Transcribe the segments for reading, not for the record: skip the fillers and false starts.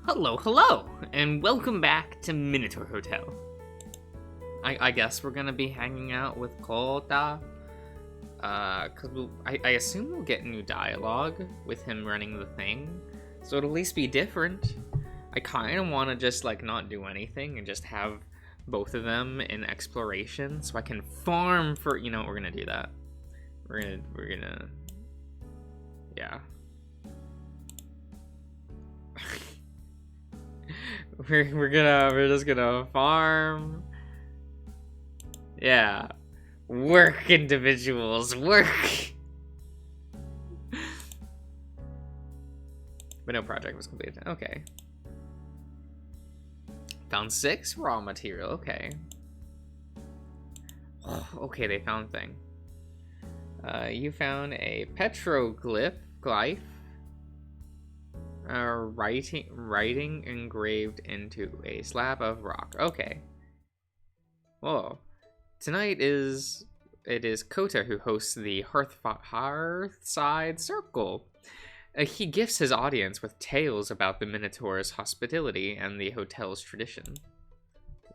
Hello, hello, and welcome back to Minotaur Hotel. I guess we're gonna be hanging out with Kota, cause I assume we'll get new dialogue with him running the thing, so it'll at least be different. I kind of want to just like not do anything and just have both of them in exploration, so I can farm for. You know what? We're gonna do that. We're gonna, yeah. We're just gonna farm. Yeah. Work, individuals, work. But no project was completed. Okay. Found 6 raw material. Okay. Okay, they found thing. You found a petroglyph. Writing engraved into a slab of rock. Okay. Whoa. Tonight it is Kota who hosts the Hearthside Circle. He gifts his audience with tales about the Minotaur's hospitality and the hotel's tradition.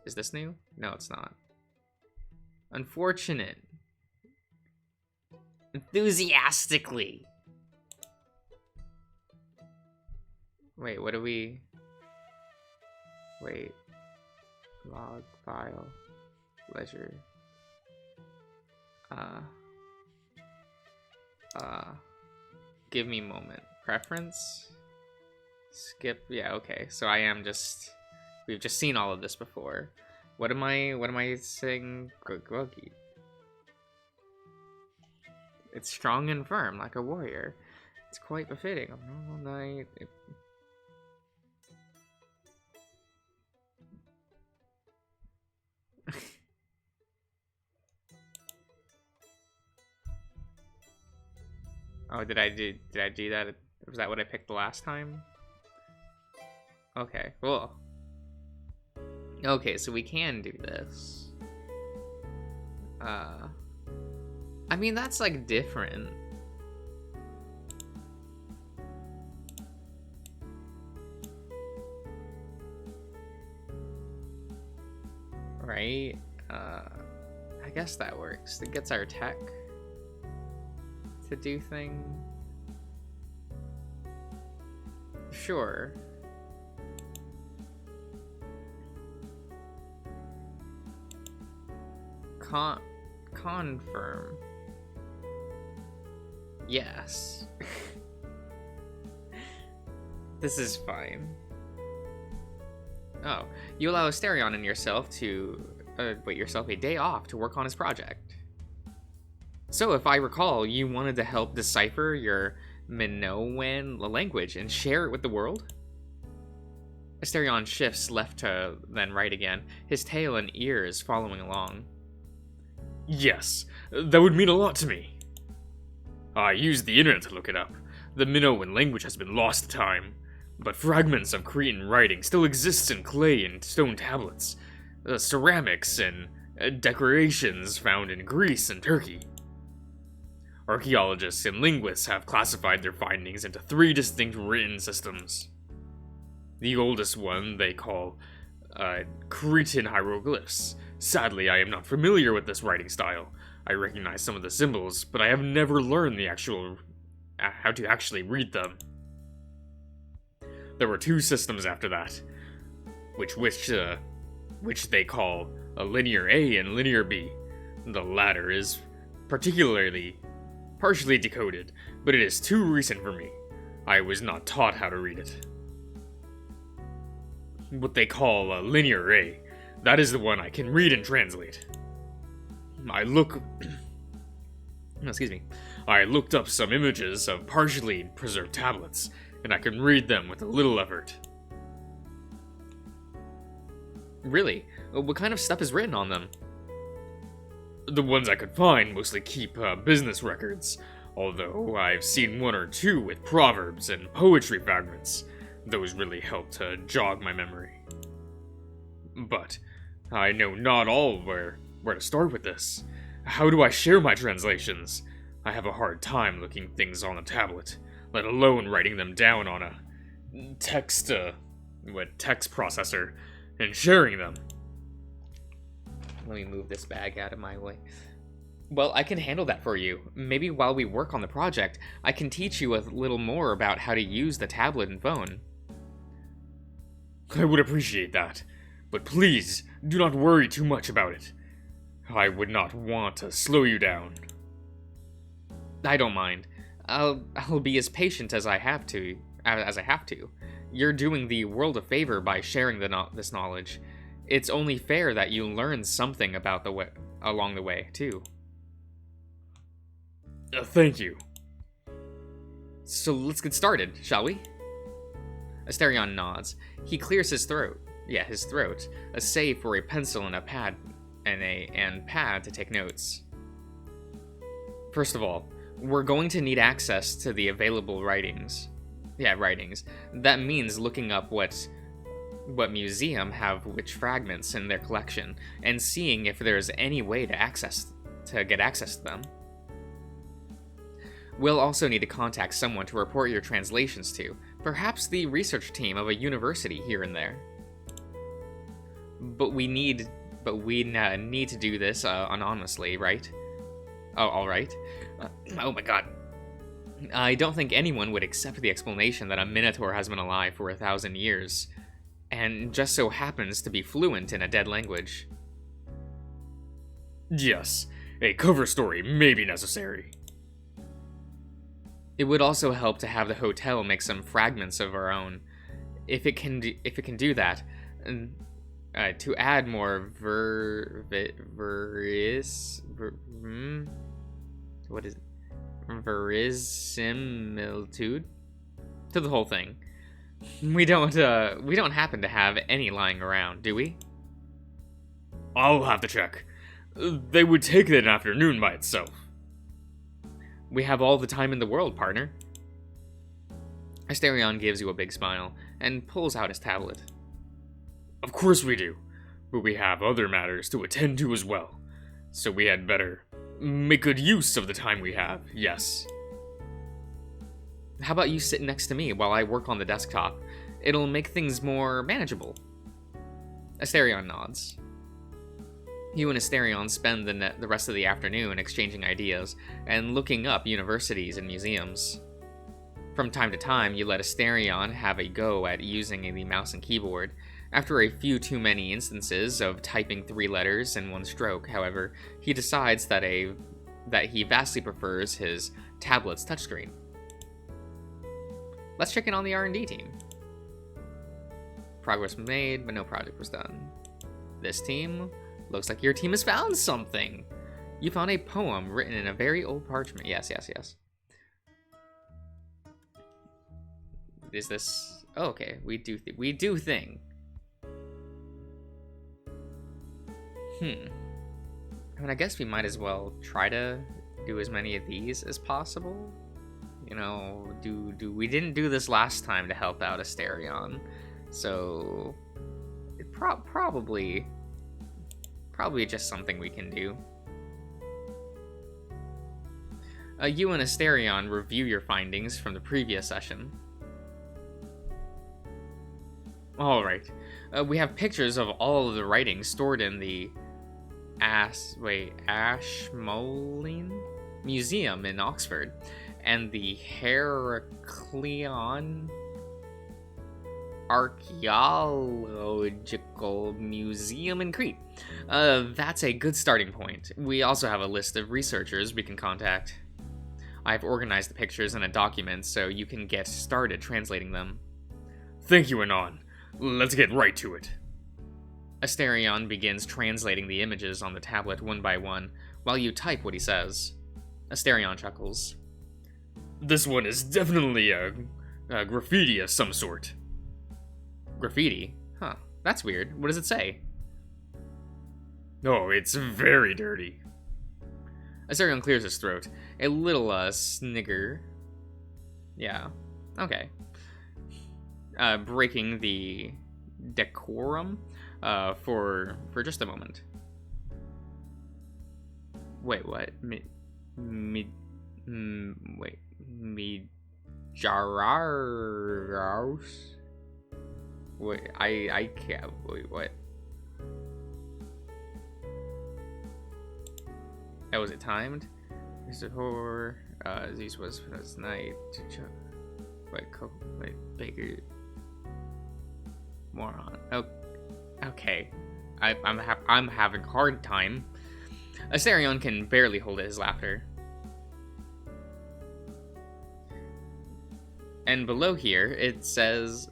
Is this new? No, it's not. Unfortunate. Enthusiastically. Wait, what do we... Wait. Log, file, leisure. Give me a moment. Preference? Skip, yeah, okay. So I am just... We've just seen all of this before. What am I saying? Groggy. It's strong and firm, like a warrior. It's quite befitting. A normal night... Oh, did I do that? Was that what I picked the last time? Okay, cool. Okay, so we can do this. I mean, that's like different. Right? I guess that works. It gets our tech to do thing. Sure. Confirm. Yes. This is fine. Oh, you allow Asterion and yourself to yourself a day off to work on his project. So, if I recall, you wanted to help decipher your Minoan language and share it with the world? Asterion shifts left to then right again, his tail and ears following along. Yes, that would mean a lot to me. I used the internet to look it up. The Minoan language has been lost to time, but fragments of Cretan writing still exist in clay and stone tablets, ceramics, and decorations found in Greece and Turkey. Archaeologists and linguists have classified their findings into 3 distinct written systems. The oldest one they call Cretan hieroglyphs. Sadly, I am not familiar with this writing style. I recognize some of the symbols, but I have never learned how to actually read them. There were 2 systems after that, which they call a linear A and linear B. The latter is partially decoded, but it is too recent for me. I was not taught how to read it. What they call a linear A, that is the one I can read and translate. I looked up some images of partially preserved tablets, and I can read them with a little effort. Really? What kind of stuff is written on them? The ones I could find mostly keep business records, although I've seen 1 or 2 with proverbs and poetry fragments. Those really help to jog my memory. But I know not all where to start with this. How do I share my translations? I have a hard time looking things on a tablet, let alone writing them down on a text with text processor and sharing them. Let me move this bag out of my way. Well, I can handle that for you. Maybe while we work on the project, I can teach you a little more about how to use the tablet and phone. I would appreciate that, but please do not worry too much about it. I would not want to slow you down. I don't mind. I'll be as patient as I have to. You're doing the world a favor by sharing this knowledge. It's only fair that you learn something about along the way too. Thank you. So let's get started, shall we? Asterion nods. He clears his throat. Yeah, his throat. A save for a pencil and a pad, and pad to take notes. First of all, we're going to need access to the available writings. Yeah, writings. That means looking up what museum have which fragments in their collection, and seeing if there's any way to get access to them. We'll also need to contact someone to report your translations to, perhaps the research team of a university here and there. But we need to do this anonymously, right? Oh, all right. Oh my god. I don't think anyone would accept the explanation that a Minotaur has been alive for 1,000 years, and just so happens to be fluent in a dead language. Yes, a cover story may be necessary. It would also help to have the hotel make some fragments of our own. If it can do that, to add more verisimilitude to the whole thing. We don't happen to have any lying around, do we? I'll have to check. They would take it an afternoon by itself. We have all the time in the world, partner. Asterion gives you a big smile and pulls out his tablet. Of course we do, but we have other matters to attend to as well, so we had better make good use of the time we have, yes. How about you sit next to me while I work on the desktop? It'll make things more manageable. Asterion nods. You and Asterion spend the rest of the afternoon exchanging ideas and looking up universities and museums. From time to time, you let Asterion have a go at using the mouse and keyboard. After a few too many instances of typing 3 letters in one stroke, however, he decides that he vastly prefers his tablet's touchscreen. Let's check in on the R&D team. Progress was made, but no project was done. This team... Looks like your team has found something. You found a poem written in a very old parchment. Yes. Is this... Oh, okay. We do thing. I mean, I guess we might as well try to do as many of these as possible. You know, we didn't do this last time to help out Asterion, so it probably just something we can do. You and Asterion review your findings from the previous session. Alright, we have pictures of all of the writings stored in the Ashmolean Museum in Oxford, and the Heracleon Archaeological Museum in Crete. That's a good starting point. We also have a list of researchers we can contact. I've organized the pictures in a document so you can get started translating them. Thank you, Anon. Let's get right to it. Asterion begins translating the images on the tablet one by one, while you type what he says. Asterion chuckles. This one is definitely a graffiti of some sort. Graffiti? Huh, that's weird. What does it say? Oh, it's very dirty. Asterion clears his throat. A little, snigger. Yeah, okay. Breaking the decorum, for just a moment. Wait, what? Jararos? Wait, I can't. Wait, what? Oh, was it timed? Mr. Horror, Zeus was night. Wait, Baker. Moron. Oh, okay. I'm having a hard time. Asterion can barely hold his laughter. And below here, it says,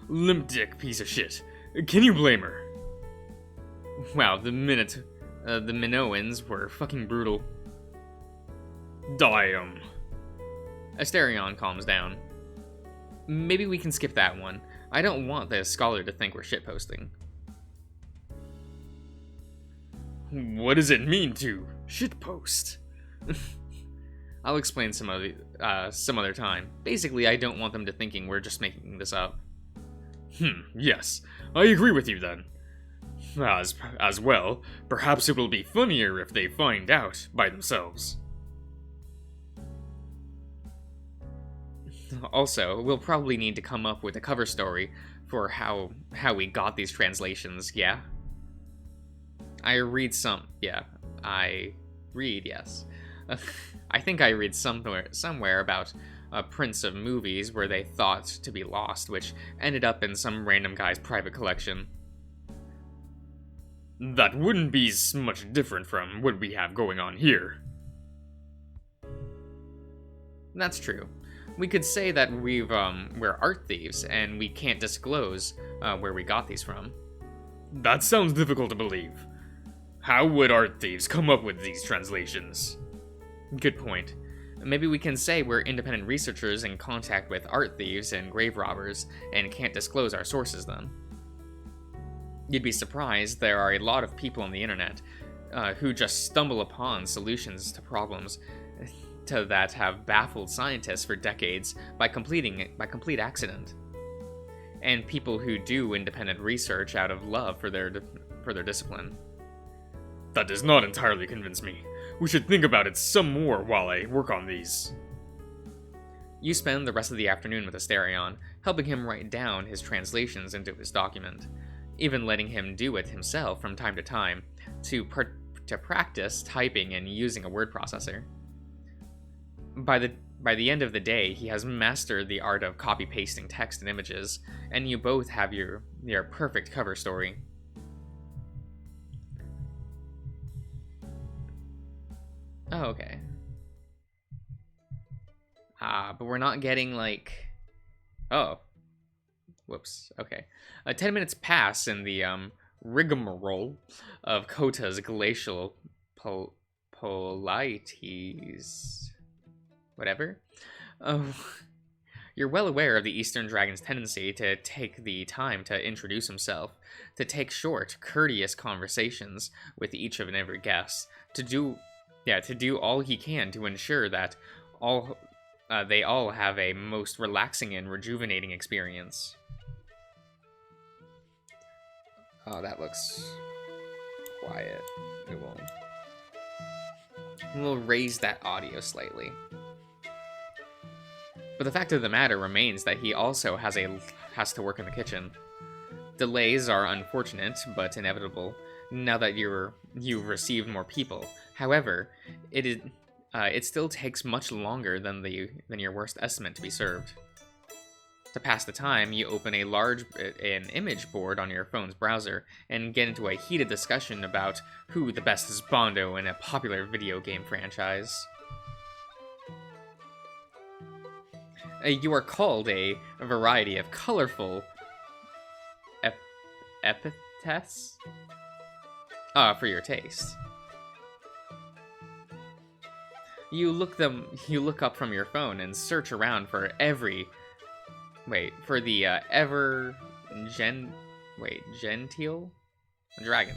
limp dick piece of shit. Can you blame her? Wow, the Minoans were fucking brutal. Die 'em. Asterion calms down. Maybe we can skip that one. I don't want the scholar to think we're shitposting. What does it mean to shitpost? I'll explain some other time. Basically, I don't want them to thinking we're just making this up. Yes. I agree with you then. As well, perhaps it will be funnier if they find out by themselves. Also, we'll probably need to come up with a cover story for how we got these translations, yeah? Yes. I think I read somewhere about prints of movies where they thought to be lost, which ended up in some random guy's private collection. That wouldn't be much different from what we have going on here. That's true. We could say that we're art thieves, and we can't disclose where we got these from. That sounds difficult to believe. How would art thieves come up with these translations? Good point. Maybe we can say we're independent researchers in contact with art thieves and grave robbers, and can't disclose our sources then. You'd be surprised there are a lot of people on the internet who just stumble upon solutions to problems that have baffled scientists for decades by complete accident. And people who do independent research out of love for their discipline. That does not entirely convince me. We should think about it some more while I work on these. You spend the rest of the afternoon with Asterion, helping him write down his translations into his document, even letting him do it himself from time to time to practice typing and using a word processor. By the end of the day, he has mastered the art of copy-pasting text and images, and you both have your perfect cover story. Oh, okay. But we're not getting, like... Oh. Whoops. Okay. 10 minutes pass in the, rigmarole of Kota's glacial polites. Whatever. Oh. You're well aware of the Eastern Dragon's tendency to take the time to introduce himself, to take short, courteous conversations with each and every guest, to do all he can to ensure that they all have a most relaxing and rejuvenating experience. Oh, that looks quiet. We'll raise that audio slightly. But the fact of the matter remains that he also has to work in the kitchen. Delays are unfortunate, but inevitable, now that you've received more people. However, it still takes much longer than your worst estimate to be served. To pass the time, you open an image board on your phone's browser and get into a heated discussion about who the best is Bondo in a popular video game franchise. You are called a variety of colorful epithets for your taste. You look up from your phone and search around for genteel dragon.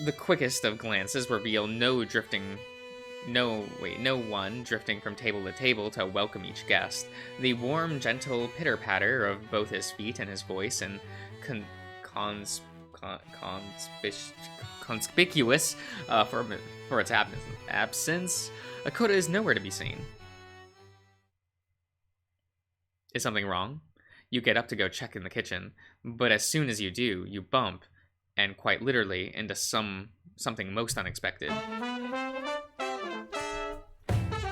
The quickest of glances reveal no one drifting from table to table to welcome each guest. The warm, gentle pitter-patter of both his feet and his voice, and conspicuous for its absence, Akota is nowhere to be seen. Is something wrong? You get up to go check in the kitchen, but as soon as you do, you bump, and quite literally, into something most unexpected.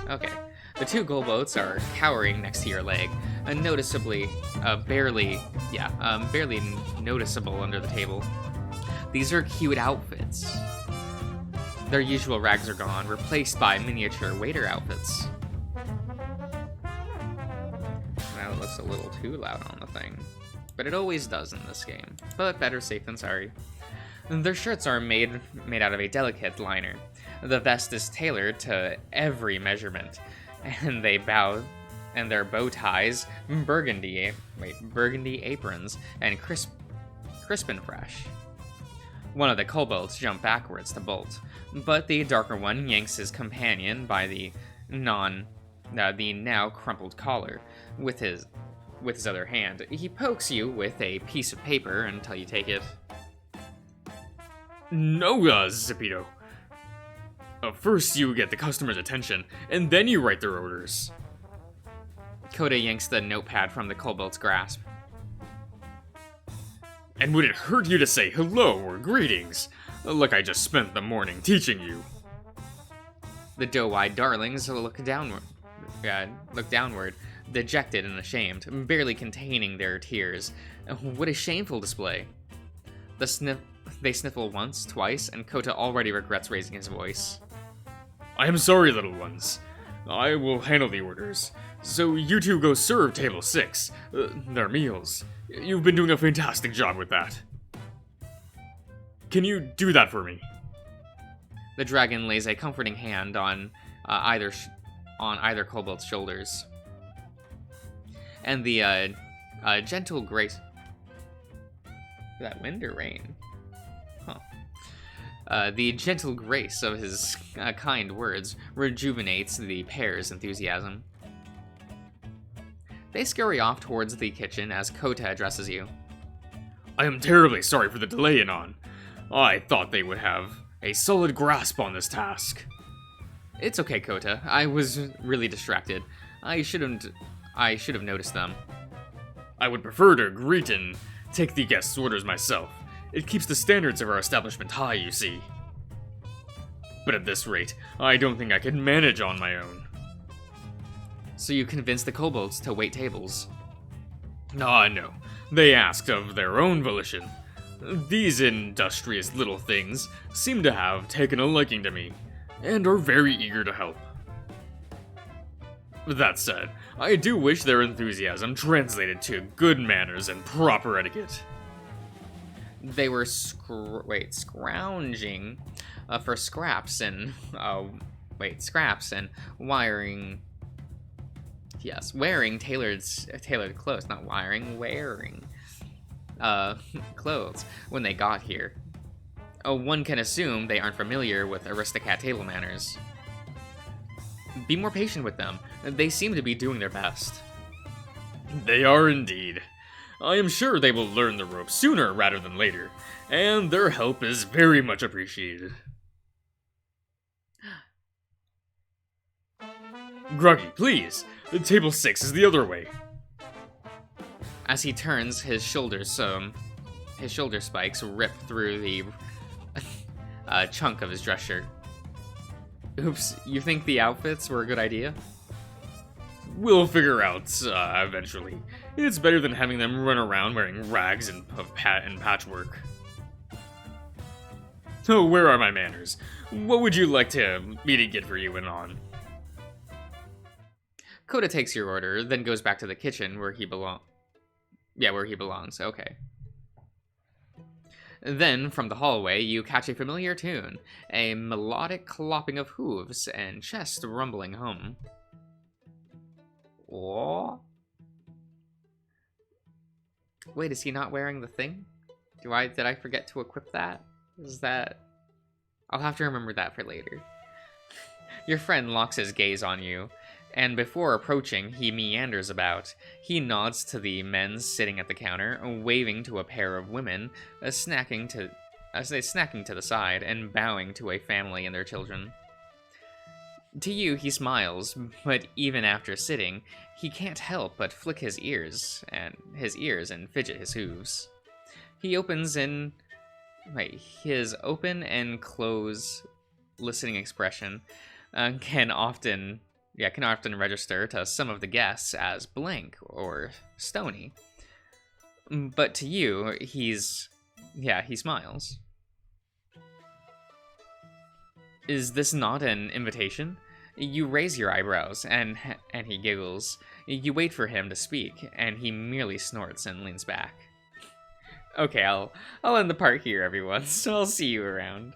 Okay. The two goalboats are cowering next to your leg, barely noticeable under the table. These are cute outfits. Their usual rags are gone, replaced by miniature waiter outfits. Now it looks a little too loud on the thing, but it always does in this game. But better safe than sorry. Their shirts are made out of a delicate liner. The vest is tailored to every measurement, and their bow ties, burgundy aprons, and crisp and fresh. One of the kobolds jump backwards to bolt, but the darker one yanks his companion by the now crumpled collar with his other hand. He pokes you with a piece of paper until you take it. No, Zippito. First you get the customer's attention, and then you write their orders. Coda yanks the notepad from the kobold's grasp. And would it hurt you to say hello or greetings? Like I just spent the morning teaching you. The doe-eyed darlings look downward, dejected and ashamed, barely containing their tears. What a shameful display. They sniffle once, twice, and Kota already regrets raising his voice. I am sorry, little ones. I will handle the orders. So you two go serve table 6, their meals. You've been doing a fantastic job with that. Can you do that for me? The dragon lays a comforting hand on either kobold's shoulders. And the gentle grace... Is that wind or rain? The gentle grace of his kind words rejuvenates the pair's enthusiasm. They scurry off towards the kitchen as Kota addresses you. I am terribly sorry for the delay, Anon. I thought they would have a solid grasp on this task. It's okay, Kota. I was really distracted. I should have noticed them. I would prefer to greet and take the guests' orders myself. It keeps the standards of our establishment high, you see. But at this rate, I don't think I can manage on my own. So you convinced the kobolds to wait tables? Ah, no. They asked of their own volition. These industrious little things seem to have taken a liking to me, and are very eager to help. That said, I do wish their enthusiasm translated to good manners and proper etiquette. They were scrounging for scraps and wiring. Yes, wearing tailored clothes, not wiring, wearing clothes when they got here. One can assume they aren't familiar with aristocrat table manners. Be more patient with them. They seem to be doing their best. They are indeed. I am sure they will learn the ropes sooner rather than later, and their help is very much appreciated. Gruggy, please! Table 6 is the other way. As he turns, his shoulder spikes rip through the chunk of his dress shirt. Oops, you think the outfits were a good idea? We'll figure out, eventually. It's better than having them run around wearing rags and patchwork. So, where are my manners? What would you like me to get for you, Anon? Kota takes your order, then goes back to the kitchen where he belongs. Yeah, where he belongs, okay. Then, from the hallway, you catch a familiar tune, a melodic clopping of hooves and chest rumbling hum. Oh. Wait, is he not wearing the thing? Did I forget to equip that? Is that... I'll have to remember that for later. Your friend locks his gaze on you, and before approaching, he meanders about. He nods to the men sitting at the counter, waving to a pair of women, snacking to the side, and bowing to a family and their children. To you, he smiles, but even after sitting, he can't help but flick his ears and fidget his hooves. He opens and his open and close listening expression can often register to some of the guests as blank or stony. But to you, he smiles. Is this not an invitation? You raise your eyebrows, and he giggles. You wait for him to speak, and he merely snorts and leans back. Okay, I'll end the part here, everyone, so I'll see you around.